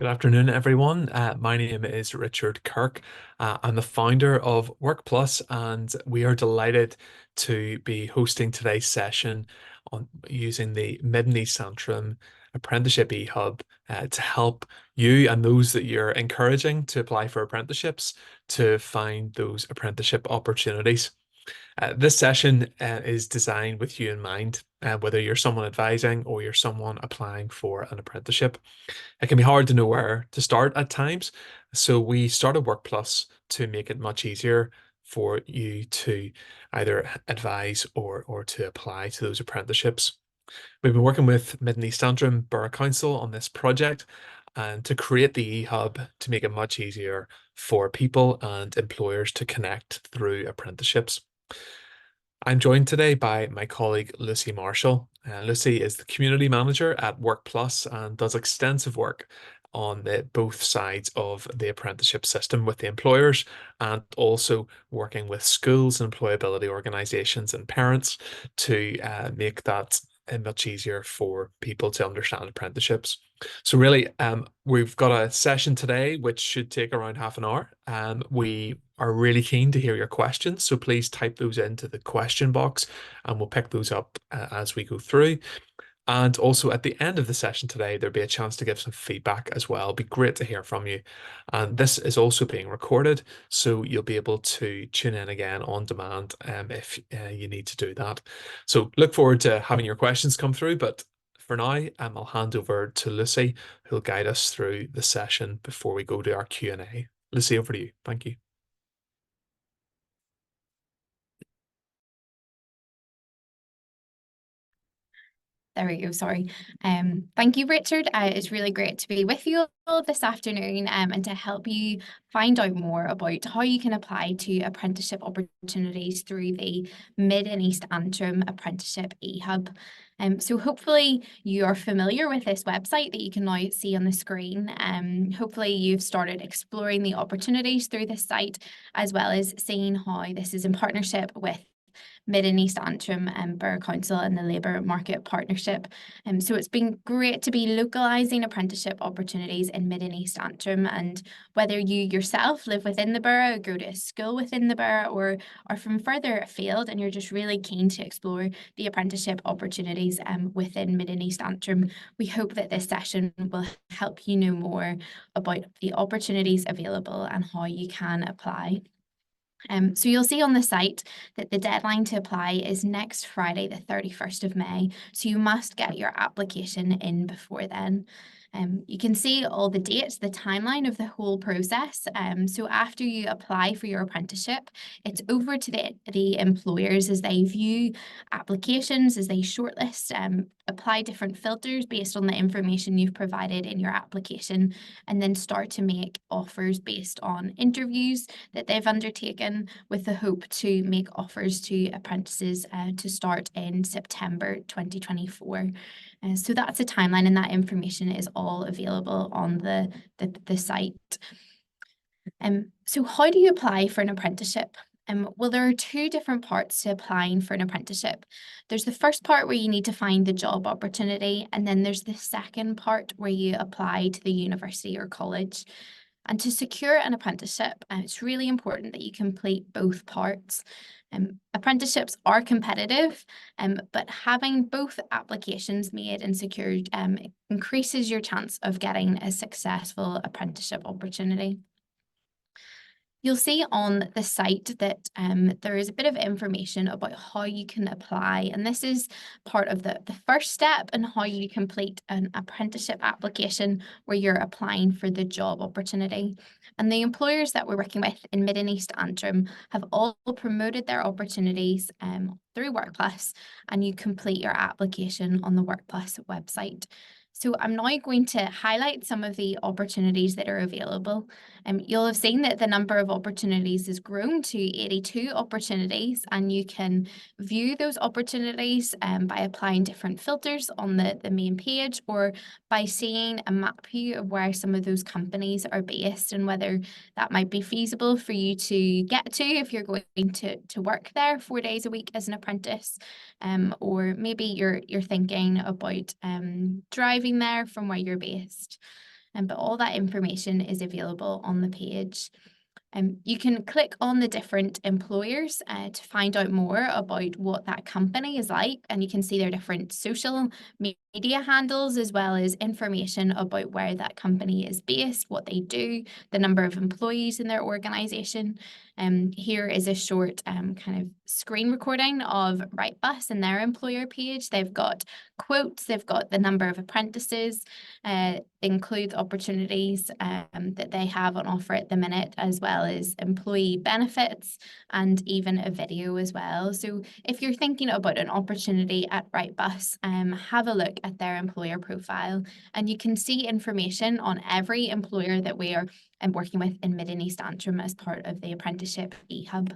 afternoon, everyone. My name is Richard Kirk. I'm the founder of Workplus, and we are delighted to be hosting today's session on using the Mid and East Antrim Apprenticeship E-Hub to help you and those that you're encouraging to apply for apprenticeships to find those apprenticeship opportunities. This session is designed with you in mind, whether you're someone advising or you're someone applying for an apprenticeship. It can be hard to know where to start at times. So we started WorkPlus to make it much easier for you to either advise or to apply to those apprenticeships. We've been working with Mid and East Antrim Borough Council on this project and to create the e-hub to make it much easier for people and employers to connect through apprenticeships. I'm joined today by my colleague Lucy Marshall. Lucy is the community manager at WorkPlus and does extensive work on both sides of the apprenticeship system with the employers and also working with schools and employability organisations and parents to make that much easier for people to understand apprenticeships. So really, we've got a session today which should take around half an hour. We are really keen to hear your questions, so please type those into the question box and we'll pick those up as we go through. And also at the end of the session today, there'll be a chance to give some feedback as well. It'd be great to hear from you. And this is also being recorded, so you'll be able to tune in again on demand if you need to do that. So look forward to having your questions come through. But for now, I'll hand over to Lucy, who'll guide us through the session before we go to our Q&A. Lucy, over to you. Thank you. There we go, sorry. Thank you, Richard. It's really great to be with you all this afternoon and to help you find out more about how you can apply to apprenticeship opportunities through the Mid and East Antrim Apprenticeship E-Hub. So hopefully you are familiar with this website that you can now see on the screen. Hopefully you've started exploring the opportunities through this site, as well as seeing how this is in partnership with Mid and East Antrim Borough Council and the Labour Market Partnership. So it's been great to be localising apprenticeship opportunities in Mid and East Antrim, and whether you yourself live within the borough, go to a school within the borough, or are from further afield and you're just really keen to explore the apprenticeship opportunities within Mid and East Antrim, we hope that this session will help you know more about the opportunities available and how you can apply. So you'll see on the site that the deadline to apply is next Friday, the 31st of May. So you must get your application in before then. You can see all the dates, the timeline of the whole process. So after you apply for your apprenticeship, it's over to the employers as they view applications, as they shortlist, apply different filters based on the information you've provided in your application, and then start to make offers based on interviews that they've undertaken, with the hope to make offers to apprentices to start in September 2024. So that's a timeline, and that information is all available on the site. So how do you apply for an apprenticeship? Well, there are two different parts to applying for an apprenticeship. There's the first part where you need to find the job opportunity, and then there's the second part where you apply to the university or college. And to secure an apprenticeship, it's really important that you complete both parts. Apprenticeships are competitive, but having both applications made and secured increases your chance of getting a successful apprenticeship opportunity. You'll see on the site that there is a bit of information about how you can apply, and this is part of the first step in how you complete an apprenticeship application where you're applying for the job opportunity. And the employers that we're working with in Mid and East Antrim have all promoted their opportunities through Workplus, and you complete your application on the Workplus website. So I'm now going to highlight some of the opportunities that are available. You'll have seen that the number of opportunities has grown to 82 opportunities, and you can view those opportunities by applying different filters on the main page, or by seeing a map view of where some of those companies are based and whether that might be feasible for you to get to if you're going to work there 4 days a week as an apprentice, or maybe you're thinking about driving there from where you're based. but all that information is available on the page. You can click on the different employers to find out more about what that company is like, and you can see their different social media handles, as well as information about where that company is based, what they do, the number of employees in their organisation. Here is a short kind of screen recording of Writebus and their employer page. They've got quotes, they've got the number of apprentices, includes opportunities that they have on offer at the minute, as well as employee benefits and even a video as well. So if you're thinking about an opportunity at Writebus, have a look at their employer profile, and you can see information on every employer that we are working with in Mid and East Antrim as part of the Apprenticeship E-Hub.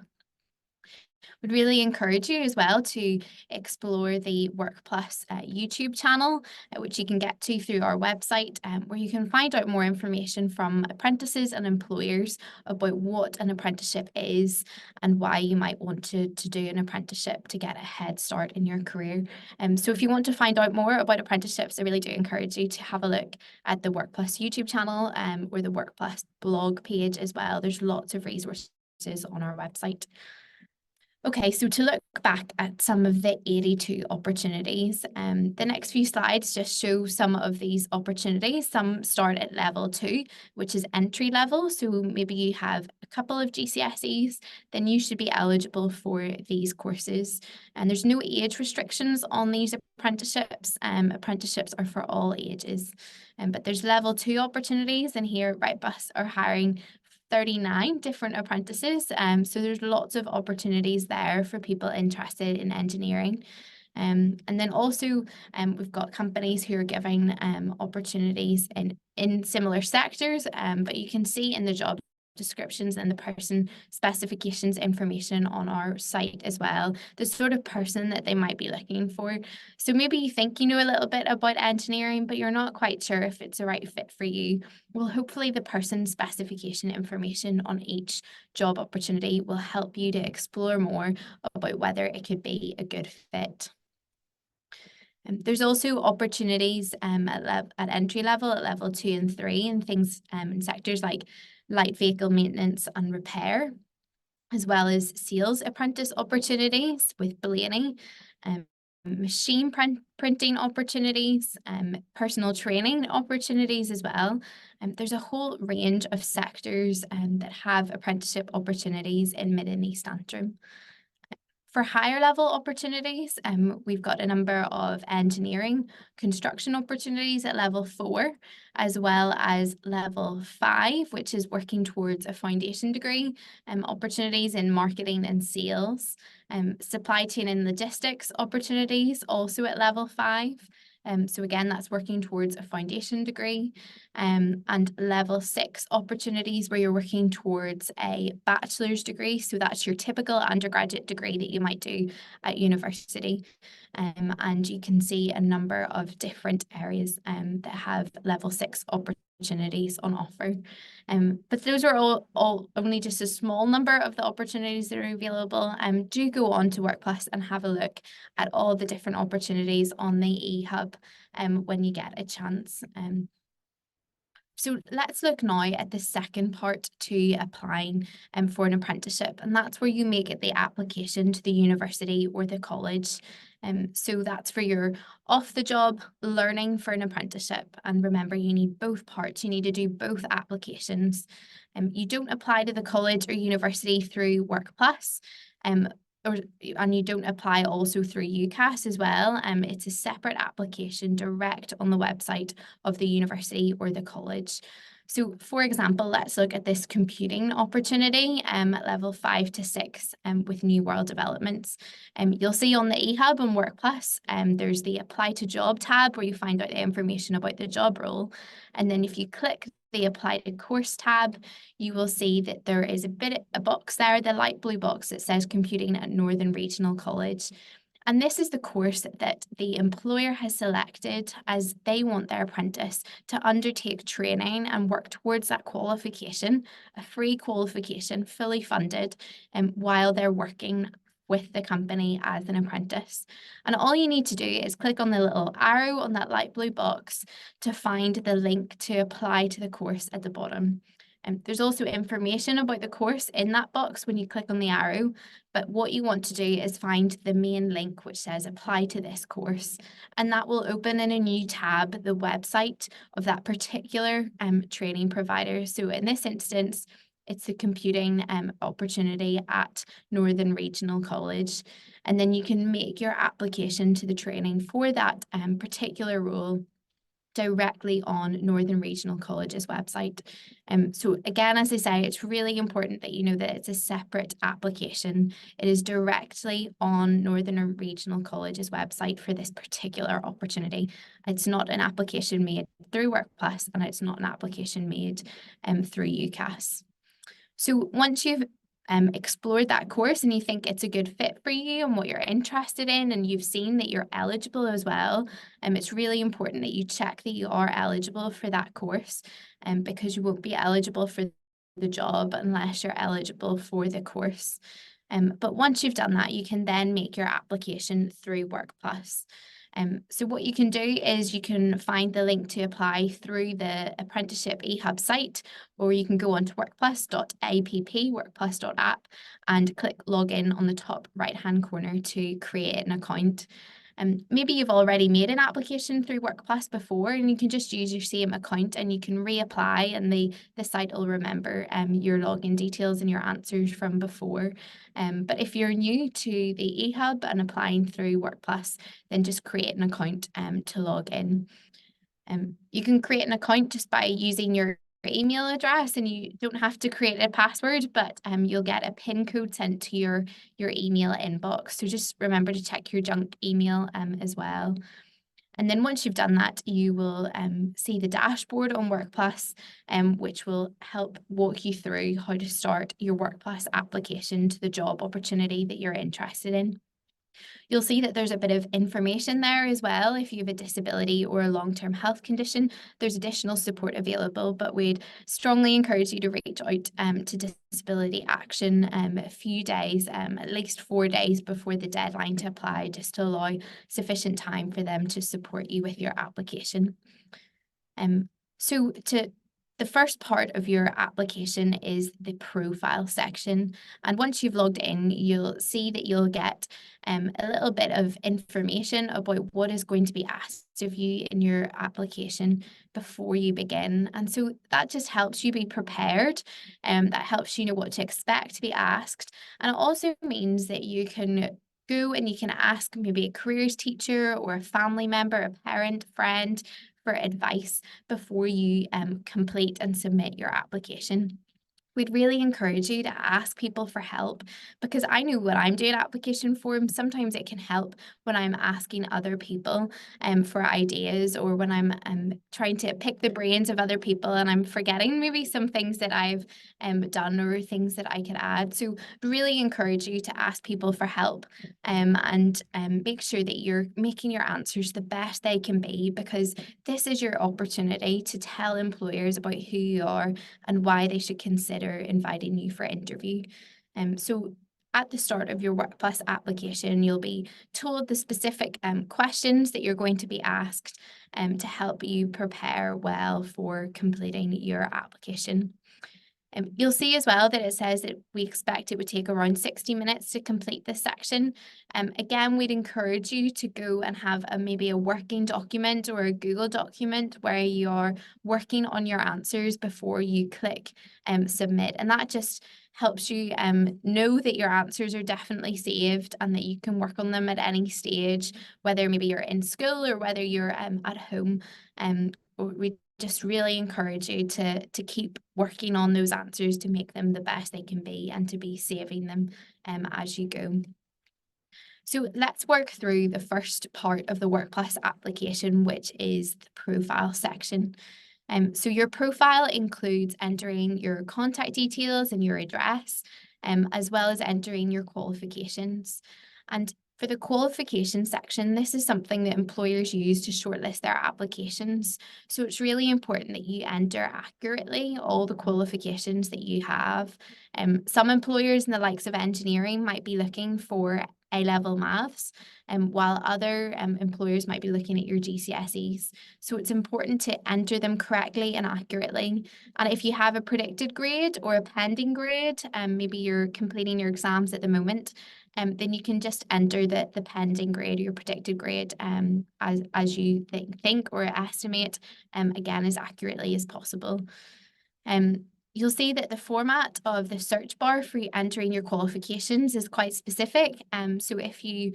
Would really encourage you as well to explore the Workplus YouTube channel, which you can get to through our website, where you can find out more information from apprentices and employers about what an apprenticeship is and why you might want to do an apprenticeship to get a head start in your career. So if you want to find out more about apprenticeships, I really do encourage you to have a look at the Workplus YouTube channel or the Workplus blog page as well. There's lots of resources on our website. Okay, so to look back at some of the 82 opportunities, the next few slides just show some of these opportunities. Some start at level 2, which is entry level. So maybe you have a couple of GCSEs, then you should be eligible for these courses. And there's no age restrictions on these apprenticeships. Apprenticeships are for all ages. But there's level 2 opportunities, and here Writebus are hiring 39 different apprentices. So there's lots of opportunities there for people interested in engineering. And then also we've got companies who are giving opportunities in similar sectors, but you can see in the job descriptions and the person specifications information on our site as well, the sort of person that they might be looking for. So maybe you think you know a little bit about engineering, but you're not quite sure if it's the right fit for you. Well, hopefully the person specification information on each job opportunity will help you to explore more about whether it could be a good fit. There's also opportunities at entry level, at level 2 and 3, and things in sectors like light vehicle maintenance and repair, as well as sales apprentice opportunities with Blaney, machine printing opportunities, personal training opportunities as well. There's a whole range of sectors that have apprenticeship opportunities in Mid and East Antrim. For higher level opportunities, we've got a number of engineering, construction opportunities at level 4, as well as level 5, which is working towards a foundation degree, opportunities in marketing and sales, supply chain and logistics opportunities also at level 5. So again, that's working towards a foundation degree, and level 6 opportunities where you're working towards a bachelor's degree. So that's your typical undergraduate degree that you might do at university. And you can see a number of different areas that have level 6 opportunities on offer. But those are all only just a small number of the opportunities that are available. Do go on to Workplus and have a look at all the different opportunities on the E-Hub when you get a chance. So let's look now at the second part to applying for an apprenticeship, and that's where you make it the application to the university or the college. So that's for your off-the-job learning for an apprenticeship. And remember, you need both parts. You need to do both applications. You don't apply to the college or university through Workplus, and you don't apply also through UCAS as well. It's a separate application direct on the website of the university or the college. So for example, let's look at this computing opportunity at level 5 to 6 with new world developments. You'll see on the E-Hub and Workplus, there's the apply to job tab where you find out the information about the job role. And then if you click the apply to course tab, you will see that there is a box there, the light blue box that says computing at Northern Regional College. And this is the course that the employer has selected as they want their apprentice to undertake training and work towards that qualification, a free qualification, fully funded, while they're working with the company as an apprentice. And all you need to do is click on the little arrow on that light blue box to find the link to apply to the course at the bottom. There's also information about the course in that box when you click on the arrow, but what you want to do is find the main link which says apply to this course, and that will open in a new tab the website of that particular training provider. So in this instance, it's the computing opportunity at Northern Regional College, and then you can make your application to the training for that particular role directly on Northern Regional College's website. So again, as I say, it's really important that you know that it's a separate application. It is directly on Northern Regional College's website for this particular opportunity. It's not an application made through Workplus, and it's not an application made through UCAS. So once you've explored that course and you think it's a good fit for you and what you're interested in, and you've seen that you're eligible as well, it's really important that you check that you are eligible for that course, because you won't be eligible for the job unless you're eligible for the course. But once you've done that, you can then make your application through Workplus. So what you can do is you can find the link to apply through the Apprenticeship E-Hub site, or you can go on to workplus.app, workplus.app, and click login on the top right-hand corner to create an account. Maybe you've already made an application through Workplus before, and you can just use your same account and you can reapply, and the site will remember your login details and your answers from before. But if you're new to the eHub and applying through Workplus, then just create an account to log in. You can create an account just by using your email address, and you don't have to create a password, but you'll get a PIN code sent to your email inbox. So just remember to check your junk email as well. And then once you've done that, you will see the dashboard on Workplus, which will help walk you through how to start your Workplus application to the job opportunity that you're interested in. You'll see that there's a bit of information there as well. If you have a disability or a long-term health condition, there's additional support available, but we'd strongly encourage you to reach out to Disability Action a few days, at least 4 days before the deadline to apply, just to allow sufficient time for them to support you with your application. The first part of your application is the profile section. And once you've logged in, you'll see that you'll get a little bit of information about what is going to be asked of you in your application before you begin. And so that just helps you be prepared, that helps you know what to expect to be asked. And it also means that you can go and you can ask maybe a careers teacher or a family member, a parent, friend, for advice before you complete and submit your application. We'd really encourage you to ask people for help, because I know when I'm doing application forms, sometimes it can help when I'm asking other people for ideas, or when I'm trying to pick the brains of other people and I'm forgetting maybe some things that I've done or things that I could add. So really encourage you to ask people for help, and make sure that you're making your answers the best they can be, because this is your opportunity to tell employers about who you are and why they should consider inviting you for interview. So at the start of your Workplus application, you'll be told the specific questions that you're going to be asked to help you prepare well for completing your application. You'll see as well that it says that we expect it would take around 60 minutes to complete this section. Again, we'd encourage you to go and have maybe a working document or a Google document where you are working on your answers before you click submit. And that just helps you know that your answers are definitely saved and that you can work on them at any stage, whether maybe you're in school or whether you're at home. We just really encourage you to keep working on those answers to make them the best they can be and to be saving them as you go. So let's work through the first part of the Workplus application, which is the profile section. So your profile includes entering your contact details and your address, as well as entering your qualifications. And For the qualification section, this is something that employers use to shortlist their applications. So it's really important that you enter accurately all the qualifications that you have. Some employers in the likes of engineering might be looking for A-level maths, while other employers might be looking at your GCSEs. So it's important to enter them correctly and accurately. And if you have a predicted grade or a pending grade, maybe you're completing your exams at the moment, then you can just enter the pending grade or your predicted grade as you think or estimate, again, as accurately as possible. You'll see that the format of the search bar for entering your qualifications is quite specific. So if you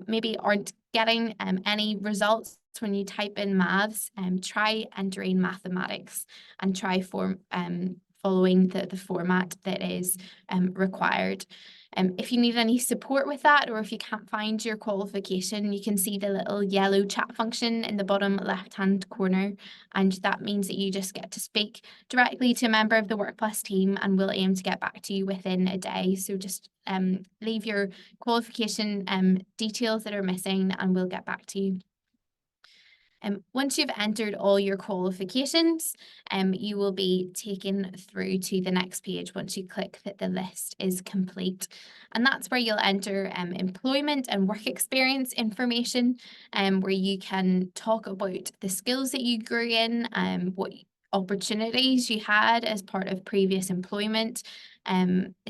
maybe aren't getting any results when you type in maths, try entering mathematics and try following the format that is required. If you need any support with that, or if you can't find your qualification, you can see the little yellow chat function in the bottom left-hand corner, and that means that you just get to speak directly to a member of the Workplus team, and we'll aim to get back to you within a day. So just leave your qualification details that are missing, and we'll get back to you. Once you've entered all your qualifications, you will be taken through to the next page once you click that the list is complete. And that's where you'll enter employment and work experience information, where you can talk about the skills that you grew in, what opportunities you had as part of previous employment.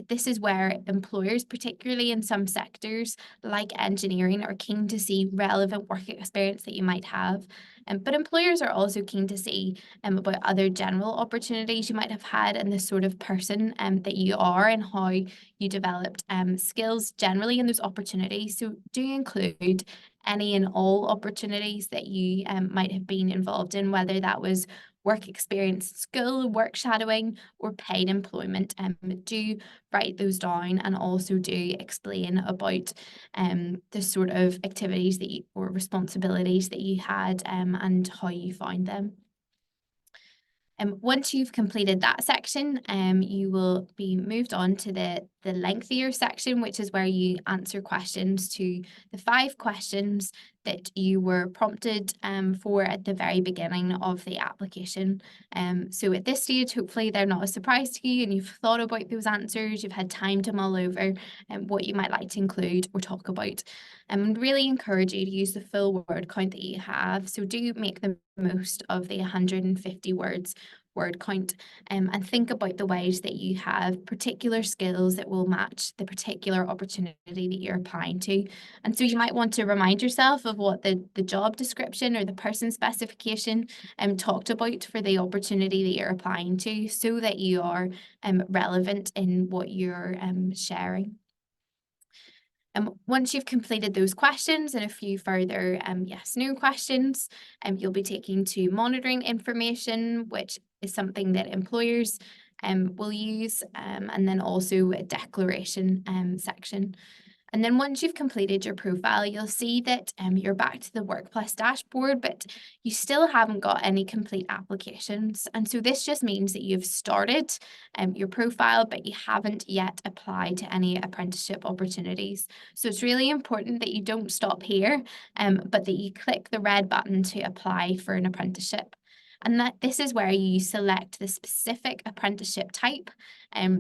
This is where employers, particularly in some sectors like engineering, are keen to see relevant work experience that you might have. But employers are also keen to see about other general opportunities you might have had and the sort of person that you are and how you developed skills generally in those opportunities. So do include any and all opportunities that you might have been involved in, whether that was work experience, school, work shadowing, or paid employment. Do write those down, and also do explain about the sort of activities that you, or responsibilities that you had, and how you found them. Once you've completed that section, you will be moved on to the lengthier section, which is where you answer questions to the 5 questions that you were prompted for at the very beginning of the application. So at this stage, hopefully they're not a surprise to you, and you've thought about those answers, you've had time to mull over what you might like to include or talk about. And really encourage you to use the full word count that you have. So do make the most of the 150 words word count, and think about the ways that you have particular skills that will match the particular opportunity that you're applying to. And so you might want to remind yourself of what the job description or the person specification talked about for the opportunity that you're applying to, so that you are relevant in what you're sharing. Once you've completed those questions and a few further yes/no questions, you'll be taken to monitoring information, which is something that employers will use, and then also a declaration section. And then once you've completed your profile, you'll see that you're back to the Workplus dashboard, but you still haven't got any complete applications. And so this just means that you've started your profile, but you haven't yet applied to any apprenticeship opportunities. So it's really important that you don't stop here, but that you click the red button to apply for an apprenticeship. And this is where you select the specific apprenticeship type.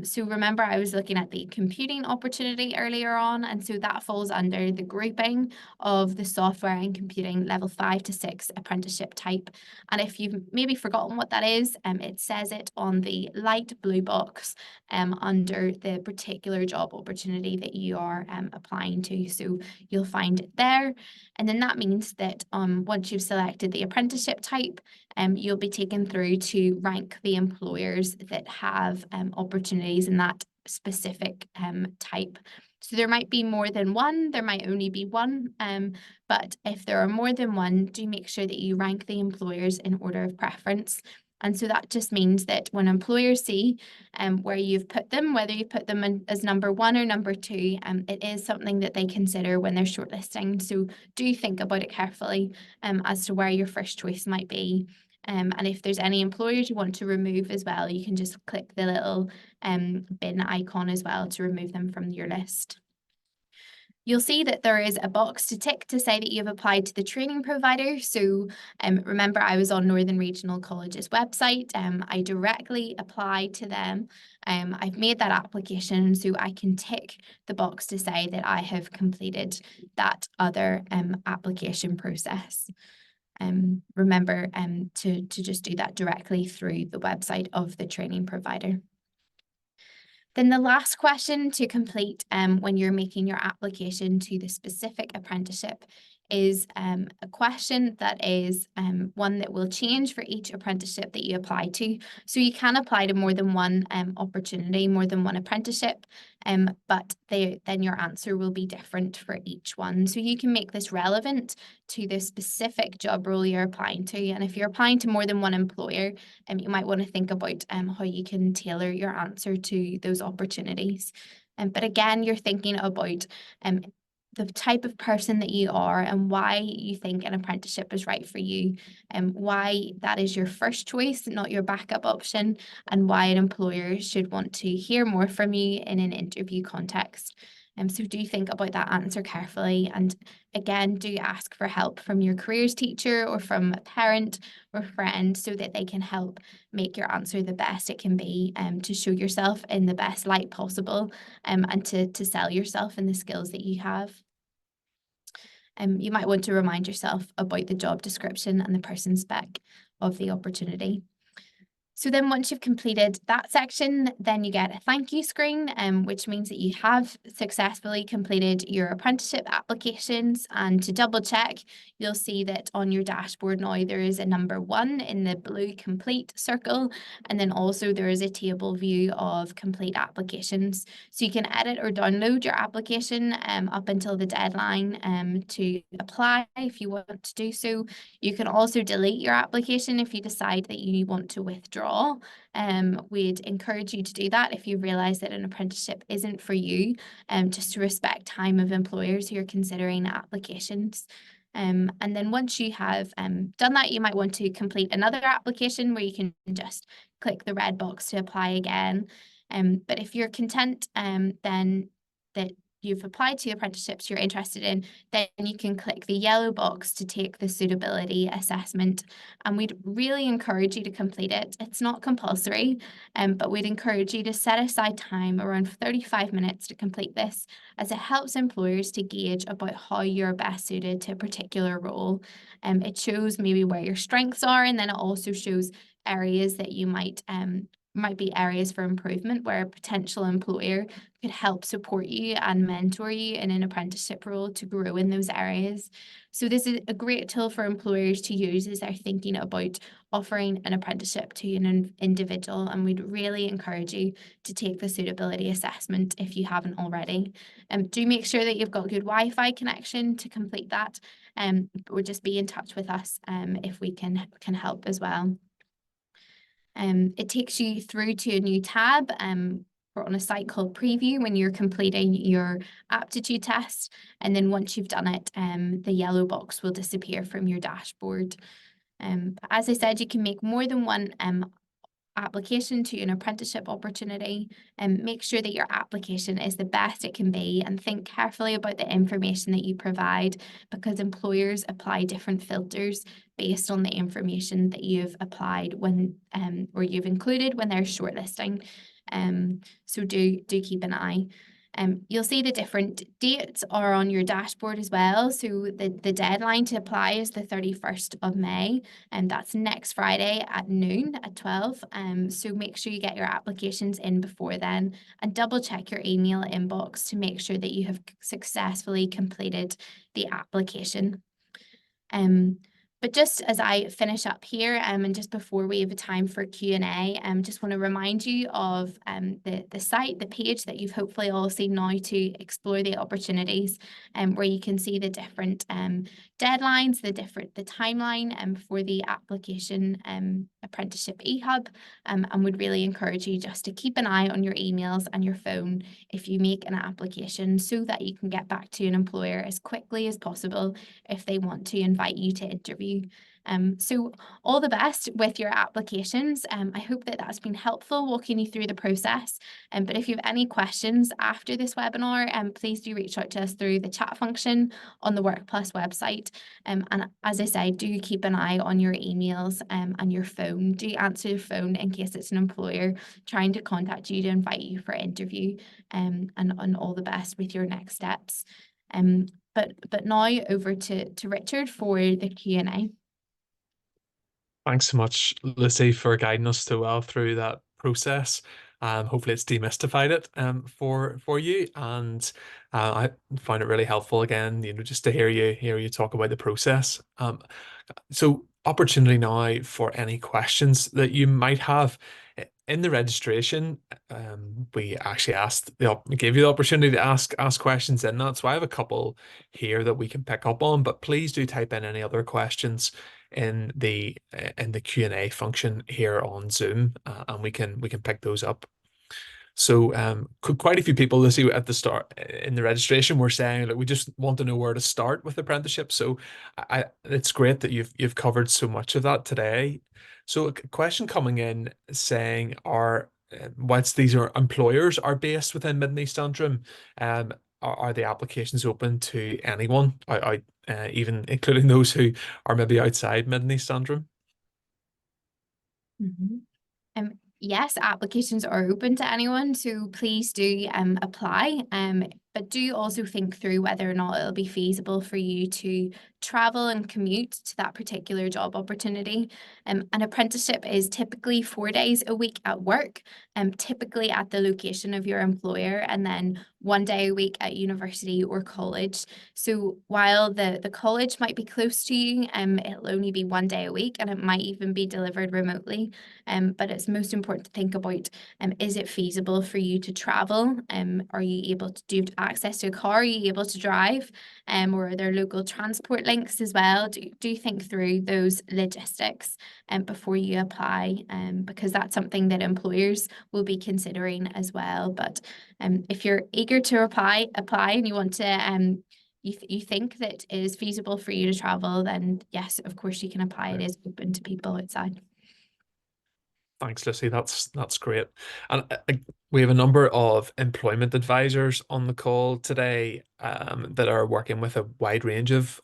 So remember, I was looking at the computing opportunity earlier on, and so that falls under the grouping of the software and computing level 5 to 6 apprenticeship type. And if you've maybe forgotten what that is, it says it on the light blue box under the particular job opportunity that you are applying to. So you'll find it there. And then that means that once you've selected the apprenticeship type, you'll be taken through to rank the employers that have opportunities in that specific type. So there might be more than one, there might only be one, but if there are more than one, do make sure that you rank the employers in order of preference. And so that just means that when employers see where you've put them, whether you put them in as number 1 or number 2, it is something that they consider when they're shortlisting. So do think about it carefully as to where your first choice might be. And if there's any employers you want to remove as well, you can just click the little bin icon as well to remove them from your list. You'll see that there is a box to tick to say that you've applied to the training provider. So remember, I was on Northern Regional College's website. I directly applied to them. I've made that application, so I can tick the box to say that I have completed that other application process. Remember to just do that directly through the website of the training provider. Then the last question to complete when you're making your application to the specific apprenticeship is a question that is one that will change for each apprenticeship that you apply to. So you can apply to more than one opportunity, more than one apprenticeship, but then your answer will be different for each one. So you can make this relevant to the specific job role you're applying to. And if you're applying to more than one employer, you might want to think about how you can tailor your answer to those opportunities. But again, you're thinking about the type of person that you are and why you think an apprenticeship is right for you, and why that is your first choice, not your backup option, and why an employer should want to hear more from you in an interview context. So do think about that answer carefully, and again, do ask for help from your careers teacher or from a parent or friend so that they can help make your answer the best it can be, to show yourself in the best light possible, and to sell yourself and the skills that you have. You might want to remind yourself about the job description and the person spec of the opportunity. So then once you've completed that section, then you get a thank you screen, which means that you have successfully completed your apprenticeship applications. And to double check, you'll see that on your dashboard now there is a number 1 in the blue complete circle. And then also there is a table view of complete applications. So you can edit or download your application up until the deadline to apply if you want to do so. You can also delete your application if you decide that you want to withdraw. We'd encourage you to do that if you realise that an apprenticeship isn't for you, just to respect time of employers who are considering applications. And then once you have done that, you might want to complete another application where you can just click the red box to apply again. But if you're content then that you've applied to apprenticeships you're interested in, then you can click the yellow box to take the suitability assessment. And we'd really encourage you to complete it. It's not compulsory, but we'd encourage you to set aside time around 35 minutes to complete this, as it helps employers to gauge about how you're best suited to a particular role. It shows maybe where your strengths are, and then it also shows areas that you might be areas for improvement where a potential employer could help support you and mentor you in an apprenticeship role to grow in those areas. So this is a great tool for employers to use as they're thinking about offering an apprenticeship to an individual, and we'd really encourage you to take the suitability assessment if you haven't already. Do make sure that you've got good Wi-Fi connection to complete that, or just be in touch with us if we can help as well. It takes you through to a new tab or on a site called Preview when you're completing your aptitude test. And then once you've done it, the yellow box will disappear from your dashboard. As I said, you can make more than one application to an apprenticeship opportunity, and make sure that your application is the best it can be, and think carefully about the information that you provide, because employers apply different filters based on the information that you've applied when or you've included when they're shortlisting. So do keep an eye. You'll see the different dates are on your dashboard as well. So the deadline to apply is the 31st of May, and that's next Friday at noon at 12. So make sure you get your applications in before then, and double check your email inbox to make sure that you have successfully completed the application. But just as I finish up here, and just before we have a time for Q&A, just want to remind you of the site, the page that you've hopefully all seen now to explore the opportunities, where you can see the different deadlines, the timeline for the application Apprenticeship E-Hub, and would really encourage you just to keep an eye on your emails and your phone if you make an application, so that you can get back to an employer as quickly as possible if they want to invite you to interview. So all the best with your applications. I hope that that's been helpful walking you through the process. But if you have any questions after this webinar, please do reach out to us through the chat function on the Workplus website. And as I say, do keep an eye on your emails and your phone. Do answer your phone in case it's an employer trying to contact you to invite you for an interview. And all the best with your next steps. But now over to Richard for the Q&A. Thanks so much, Lucy, for guiding us so well through that process. Hopefully, it's demystified it for you, and I find it really helpful again, just to hear you talk about the process. So, opportunity now for any questions that you might have. In the registration, we actually gave you the opportunity to ask questions in that. So I have a couple here that we can pick up on, but please do type in any other questions in the Q&A function here on Zoom, and we can pick those up. So quite a few people, Lucy, at the start in the registration were saying that we just want to know where to start with apprenticeship. So it's great that you've covered so much of that today. So a question coming in saying, whilst these are employers are based within Mid and East Antrim, are the applications open to anyone, even including those who are maybe outside Mid and East Antrim? Mm-hmm. Yes, applications are open to anyone, so please do apply. But do also think through whether or not it'll be feasible for you to travel and commute to that particular job opportunity. An apprenticeship is typically 4 days a week at work, typically at the location of your employer, and then 1 day a week at university or college. So while the college might be close to you, it'll only be 1 day a week, and it might even be delivered remotely. But it's most important to think about, is it feasible for you to travel? Are you able to do access to a car? Are you able to drive? Or are there local transport links as well? Do think through those logistics before you apply, because that's something that employers will be considering as well. But if you're eager to apply and you want to you think that it is feasible for you to travel, then yes, of course you can apply. It is open to people outside. Thanks, Lucy. That's great. And we have a number of employment advisors on the call today, that are working with a wide range of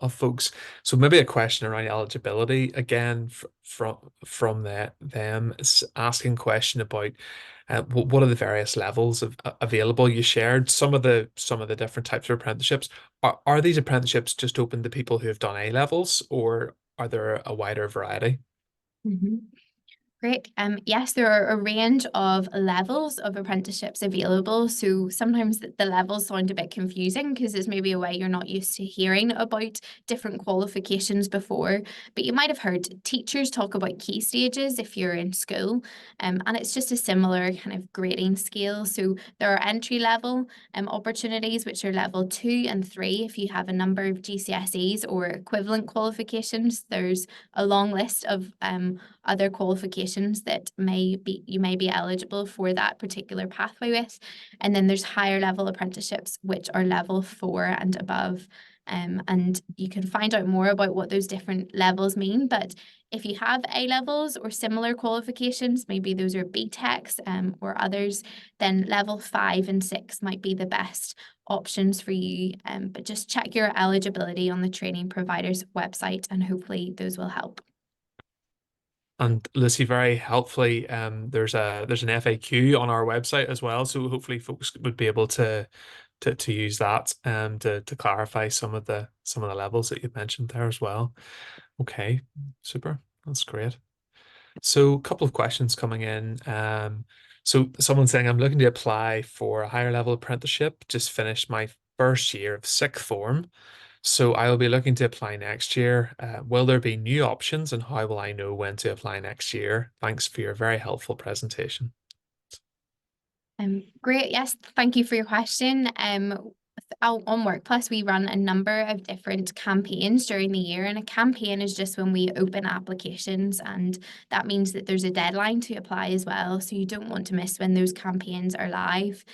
folks. So maybe a question around eligibility again from them asking question about what are the various levels available. You shared some of the different types of apprenticeships. Are these apprenticeships just open to people who have done A levels, or are there a wider variety? Mm-hmm. Great. Yes, there are a range of levels of apprenticeships available. So sometimes the levels sound a bit confusing because it's maybe a way you're not used to hearing about different qualifications before. But you might have heard teachers talk about key stages if you're in school. And it's just a similar kind of grading scale. So there are entry level opportunities, which are level 2 and 3 if you have a number of GCSEs or equivalent qualifications. There's a long list of other qualifications that you may be eligible for that particular pathway with. And then there's higher level apprenticeships, which are level 4 and above. And you can find out more about what those different levels mean. But if you have A levels or similar qualifications, maybe those are BTECs or others, then level 5 and 6 might be the best options for you. But just check your eligibility on the training provider's website, and hopefully those will help. And Lucy, very helpfully, there's an FAQ on our website as well, so hopefully folks would be able to use that to clarify some of the levels that you mentioned there as well. Okay, super, that's great. So a couple of questions coming in. So someone saying, I'm looking to apply for a higher level apprenticeship, just finished my first year of sixth form. So I will be looking to apply next year. Will there be new options, and how will I know when to apply next year? Thanks for your very helpful presentation. Great. Yes, thank you for your question. On Workplus, we run a number of different campaigns during the year, and a campaign is just when we open applications, and that means that there's a deadline to apply as well. So you don't want to miss when those campaigns are live.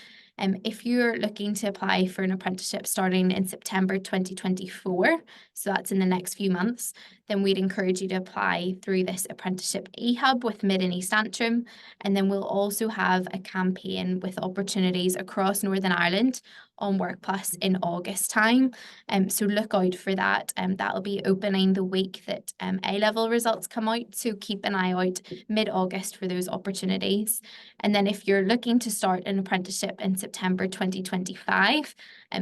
If you're looking to apply for an apprenticeship starting in September 2024, so that's in the next few months, then we'd encourage you to apply through this Apprenticeship E-Hub with Mid and East Antrim. And then we'll also have a campaign with opportunities across Northern Ireland on Workplus in August time. So look out for that. That'll be opening the week that A-level results come out. So keep an eye out mid-August for those opportunities. And then if you're looking to start an apprenticeship in September 2025,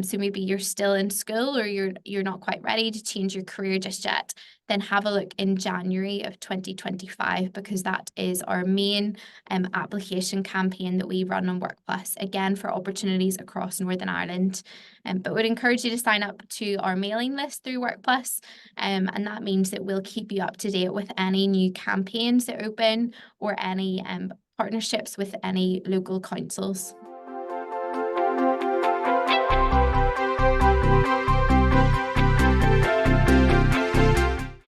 so maybe you're still in school or you're not quite ready to change your career just yet, then have a look in January of 2025, because that is our main application campaign that we run on Workplus, again for opportunities across Northern Ireland. But would encourage you to sign up to our mailing list through Workplus, and that means that we'll keep you up to date with any new campaigns that open or any partnerships with any local councils.